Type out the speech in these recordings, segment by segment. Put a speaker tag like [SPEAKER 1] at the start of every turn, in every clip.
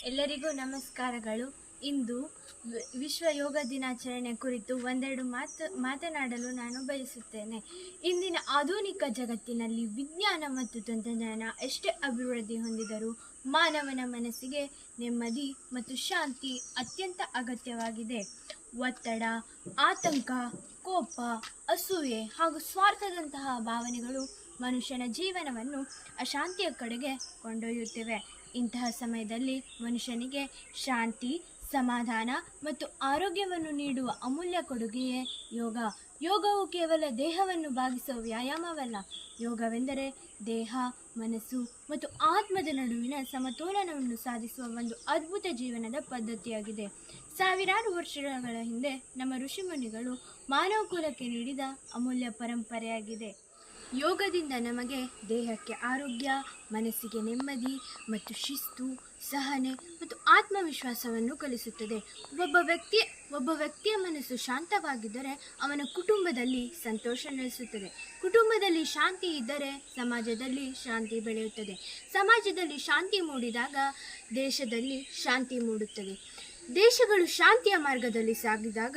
[SPEAKER 1] ಎಲ್ಲರಿಗೂ ನಮಸ್ಕಾರಗಳು. ಇಂದು ವಿಶ್ವ ಯೋಗ ದಿನಾಚರಣೆ ಕುರಿತು ಒಂದೆರಡು ಮಾತನಾಡಲು ನಾನು ಬಯಸುತ್ತೇನೆ. ಇಂದಿನ ಆಧುನಿಕ ಜಗತ್ತಿನಲ್ಲಿ ವಿಜ್ಞಾನ ಮತ್ತು ತಂತ್ರಜ್ಞಾನ ಎಷ್ಟೇ ಅಭಿವೃದ್ಧಿ ಹೊಂದಿದರೂ ಮಾನವನ ಮನಸ್ಸಿಗೆ ನೆಮ್ಮದಿ ಮತ್ತು ಶಾಂತಿ ಅತ್ಯಂತ ಅಗತ್ಯವಾಗಿದೆ. ಒತ್ತಡ, ಆತಂಕ, ಕೋಪ, ಅಸೂಯೆ ಹಾಗೂ ಸ್ವಾರ್ಥದಂತಹ ಭಾವನೆಗಳು ಮನುಷ್ಯನ ಜೀವನವನ್ನು ಅಶಾಂತಿಯ ಕಡೆಗೆ ಕೊಂಡೊಯ್ಯುತ್ತಿವೆ. ಇಂತಹ ಸಮಯದಲ್ಲಿ ಮನುಷ್ಯನಿಗೆ ಶಾಂತಿ, ಸಮಾಧಾನ ಮತ್ತು ಆರೋಗ್ಯವನ್ನು ನೀಡುವ ಅಮೂಲ್ಯ ಕೊಡುಗೆಯೇ ಯೋಗ. ಯೋಗವು ಕೇವಲ ದೇಹವನ್ನು ಭಾಗಿಸುವ ವ್ಯಾಯಾಮವಲ್ಲ. ಯೋಗವೆಂದರೆ ದೇಹ, ಮನಸ್ಸು ಮತ್ತು ಆತ್ಮದ ನಡುವಿನ ಸಮತೋಲನವನ್ನು ಸಾಧಿಸುವ ಒಂದು ಅದ್ಭುತ ಜೀವನದ ಪದ್ಧತಿಯಾಗಿದೆ. ಸಾವಿರಾರು ವರ್ಷಗಳ ಹಿಂದೆ ನಮ್ಮ ಋಷಿಮುನಿಗಳು ಮಾನವ ಕುಲಕ್ಕೆ ನೀಡಿದ ಅಮೂಲ್ಯ ಪರಂಪರೆಯಾಗಿದೆ. ಯೋಗದಿಂದ ನಮಗೆ ದೇಹಕ್ಕೆ ಆರೋಗ್ಯ, ಮನಸ್ಸಿಗೆ ನೆಮ್ಮದಿ ಮತ್ತು ಶಿಸ್ತು, ಸಹನೆ ಮತ್ತು ಆತ್ಮವಿಶ್ವಾಸವನ್ನು ಕಲಿಸುತ್ತದೆ. ಒಬ್ಬ ವ್ಯಕ್ತಿಯ ಮನಸ್ಸು ಶಾಂತವಾಗಿದ್ದರೆ ಅವನ ಕುಟುಂಬದಲ್ಲಿ ಸಂತೋಷ ನೆಲೆಸುತ್ತದೆ. ಕುಟುಂಬದಲ್ಲಿ ಶಾಂತಿ ಇದ್ದರೆ ಸಮಾಜದಲ್ಲಿ ಶಾಂತಿ ಬೆಳೆಯುತ್ತದೆ. ಸಮಾಜದಲ್ಲಿ ಶಾಂತಿ ಮೂಡಿದಾಗ ದೇಶದಲ್ಲಿ ಶಾಂತಿ ಮೂಡುತ್ತದೆ. ದೇಶಗಳು ಶಾಂತಿಯ ಮಾರ್ಗದಲ್ಲಿ ಸಾಗಿದಾಗ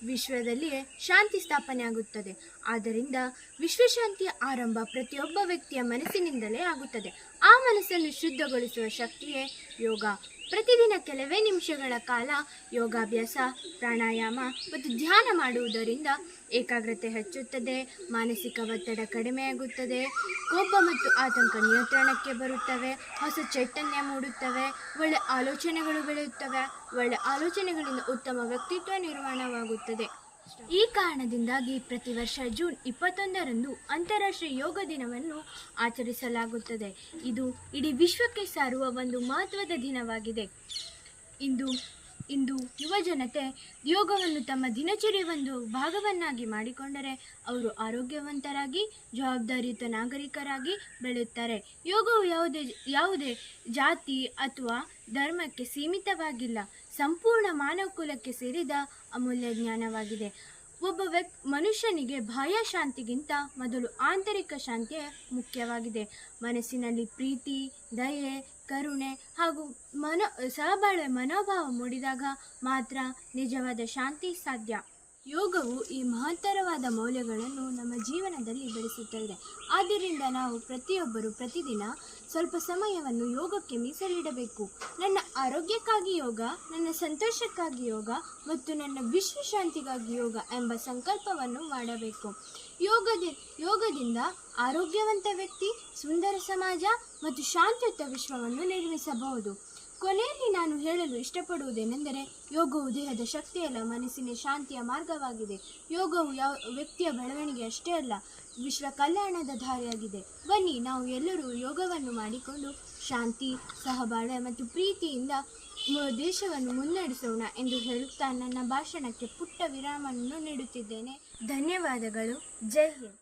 [SPEAKER 1] ವಿಶ್ವದಲ್ಲಿಯೇ ಶಾಂತಿ ಸ್ಥಾಪನೆ ಆಗುತ್ತದೆ. ಆದ್ದರಿಂದ ವಿಶ್ವಶಾಂತಿಯ ಆರಂಭ ಪ್ರತಿಯೊಬ್ಬ ವ್ಯಕ್ತಿಯ ಮನಸ್ಸಿನಿಂದಲೇ ಆಗುತ್ತದೆ. ಆ ಮನಸ್ಸನ್ನು ಶುದ್ಧಗೊಳಿಸುವ ಶಕ್ತಿಯೇ ಯೋಗ. ಪ್ರತಿದಿನ ಕೆಲವೇ ನಿಮಿಷಗಳ ಕಾಲ ಯೋಗಾಭ್ಯಾಸ, ಪ್ರಾಣಾಯಾಮ ಮತ್ತು ಧ್ಯಾನ ಮಾಡುವುದರಿಂದ ಏಕಾಗ್ರತೆ ಹೆಚ್ಚುತ್ತದೆ, ಮಾನಸಿಕ ಒತ್ತಡ ಕಡಿಮೆಯಾಗುತ್ತದೆ, ಕೋಪ ಮತ್ತು ಆತಂಕ ನಿಯಂತ್ರಣಕ್ಕೆ ಬರುತ್ತವೆ, ಹೊಸ ಚೈತನ್ಯ ಮೂಡುತ್ತವೆ, ಒಳ್ಳೆ ಆಲೋಚನೆಗಳು ಬೆಳೆಯುತ್ತವೆ. ಒಳ್ಳೆ ಆಲೋಚನೆಗಳಿಂದ ಉತ್ತಮ ವ್ಯಕ್ತಿತ್ವ ನಿರ್ಮಾಣವಾಗುತ್ತದೆ. ಈ ಕಾರಣದಿಂದಾಗಿ ಪ್ರತಿ ವರ್ಷ ಜೂನ್ 21ರಂದು ಅಂತಾರಾಷ್ಟ್ರೀಯ ಯೋಗ ದಿನವನ್ನು ಆಚರಿಸಲಾಗುತ್ತದೆ. ಇದು ಇಡೀ ವಿಶ್ವಕ್ಕೆ ಸಾರುವ ಒಂದು ಮಹತ್ವದ ದಿನವಾಗಿದೆ. ಇಂದು ಯುವ ಜನತೆ ಯೋಗವನ್ನು ತಮ್ಮ ದಿನಚರಿಯ ಒಂದು ಭಾಗವನ್ನಾಗಿ ಮಾಡಿಕೊಂಡರೆ ಅವರು ಆರೋಗ್ಯವಂತರಾಗಿ ಜವಾಬ್ದಾರಿಯುತ ನಾಗರಿಕರಾಗಿ ಬೆಳೆಯುತ್ತಾರೆ. ಯೋಗವು ಯಾವುದೇ ಜಾತಿ ಅಥವಾ ಧರ್ಮಕ್ಕೆ ಸೀಮಿತವಾಗಿಲ್ಲ. ಸಂಪೂರ್ಣ ಮಾನವ ಕುಲಕ್ಕೆ ಸೇರಿದ ಅಮೂಲ್ಯ ಜ್ಞಾನವಾಗಿದೆ. ಮನುಷ್ಯನಿಗೆ ಬಾಹ್ಯ ಶಾಂತಿಗಿಂತ ಮೊದಲು ಆಂತರಿಕ ಶಾಂತಿಯೇ ಮುಖ್ಯವಾಗಿದೆ. ಮನಸ್ಸಿನಲ್ಲಿ ಪ್ರೀತಿ, ದಯೆ, ಕರುಣೆ ಹಾಗೂ ಸಹಬಾಳ್ವೆ ಮನೋಭಾವ ಮೂಡಿದಾಗ ಮಾತ್ರ ನಿಜವಾದ ಶಾಂತಿ ಸಾಧ್ಯ. ಯೋಗವು ಈ ಮಹತ್ತರವಾದ ಮೌಲ್ಯಗಳನ್ನು ನಮ್ಮ ಜೀವನದಲ್ಲಿ ಬೆಳೆಸುತ್ತದೆ. ಆದ್ದರಿಂದ ನಾವು ಪ್ರತಿಯೊಬ್ಬರೂ ಪ್ರತಿದಿನ ಸ್ವಲ್ಪ ಸಮಯವನ್ನು ಯೋಗಕ್ಕೆ ಮೀಸಲಿಡಬೇಕು. ನನ್ನ ಆರೋಗ್ಯಕ್ಕಾಗಿ ಯೋಗ, ನನ್ನ ಸಂತೋಷಕ್ಕಾಗಿ ಯೋಗ ಮತ್ತು ನನ್ನ ವಿಶ್ವಶಾಂತಿಗಾಗಿ ಯೋಗ ಎಂಬ ಸಂಕಲ್ಪವನ್ನು ಮಾಡಬೇಕು. ಯೋಗದಿಂದ ಆರೋಗ್ಯವಂತ ವ್ಯಕ್ತಿ, ಸುಂದರ ಸಮಾಜ ಮತ್ತು ಶಾಂತಿಯುತ ವಿಶ್ವವನ್ನು ನಿರ್ಮಿಸಬಹುದು. ಕೊನೆಯಲ್ಲಿ ನಾನು ಹೇಳಲು ಇಷ್ಟಪಡುವುದೇನೆಂದರೆ, ಯೋಗವು ದೇಹದ ಶಕ್ತಿಯಲ್ಲ, ಮನಸ್ಸಿನ ಶಾಂತಿಯ ಮಾರ್ಗವಾಗಿದೆ. ಯೋಗವು ವ್ಯಕ್ತಿಯ ಬೆಳವಣಿಗೆ ಅಷ್ಟೇ ಅಲ್ಲ, ವಿಶ್ವ ಕಲ್ಯಾಣದ ದಾರಿಯಾಗಿದೆ. ಬನ್ನಿ, ನಾವು ಎಲ್ಲರೂ ಯೋಗವನ್ನು ಮಾಡಿಕೊಂಡು ಶಾಂತಿ, ಸಹಬಾಳ್ವೆ ಮತ್ತು ಪ್ರೀತಿಯಿಂದ ದೇಶವನ್ನು ಮುನ್ನಡೆಸೋಣ ಎಂದು ಹೇಳುತ್ತಾ ನನ್ನ ಭಾಷಣಕ್ಕೆ ಪುಟ್ಟ ವಿರಾಮವನ್ನು ನೀಡುತ್ತಿದ್ದೇನೆ. ಧನ್ಯವಾದಗಳು. ಜೈ ಹಿಂದ್.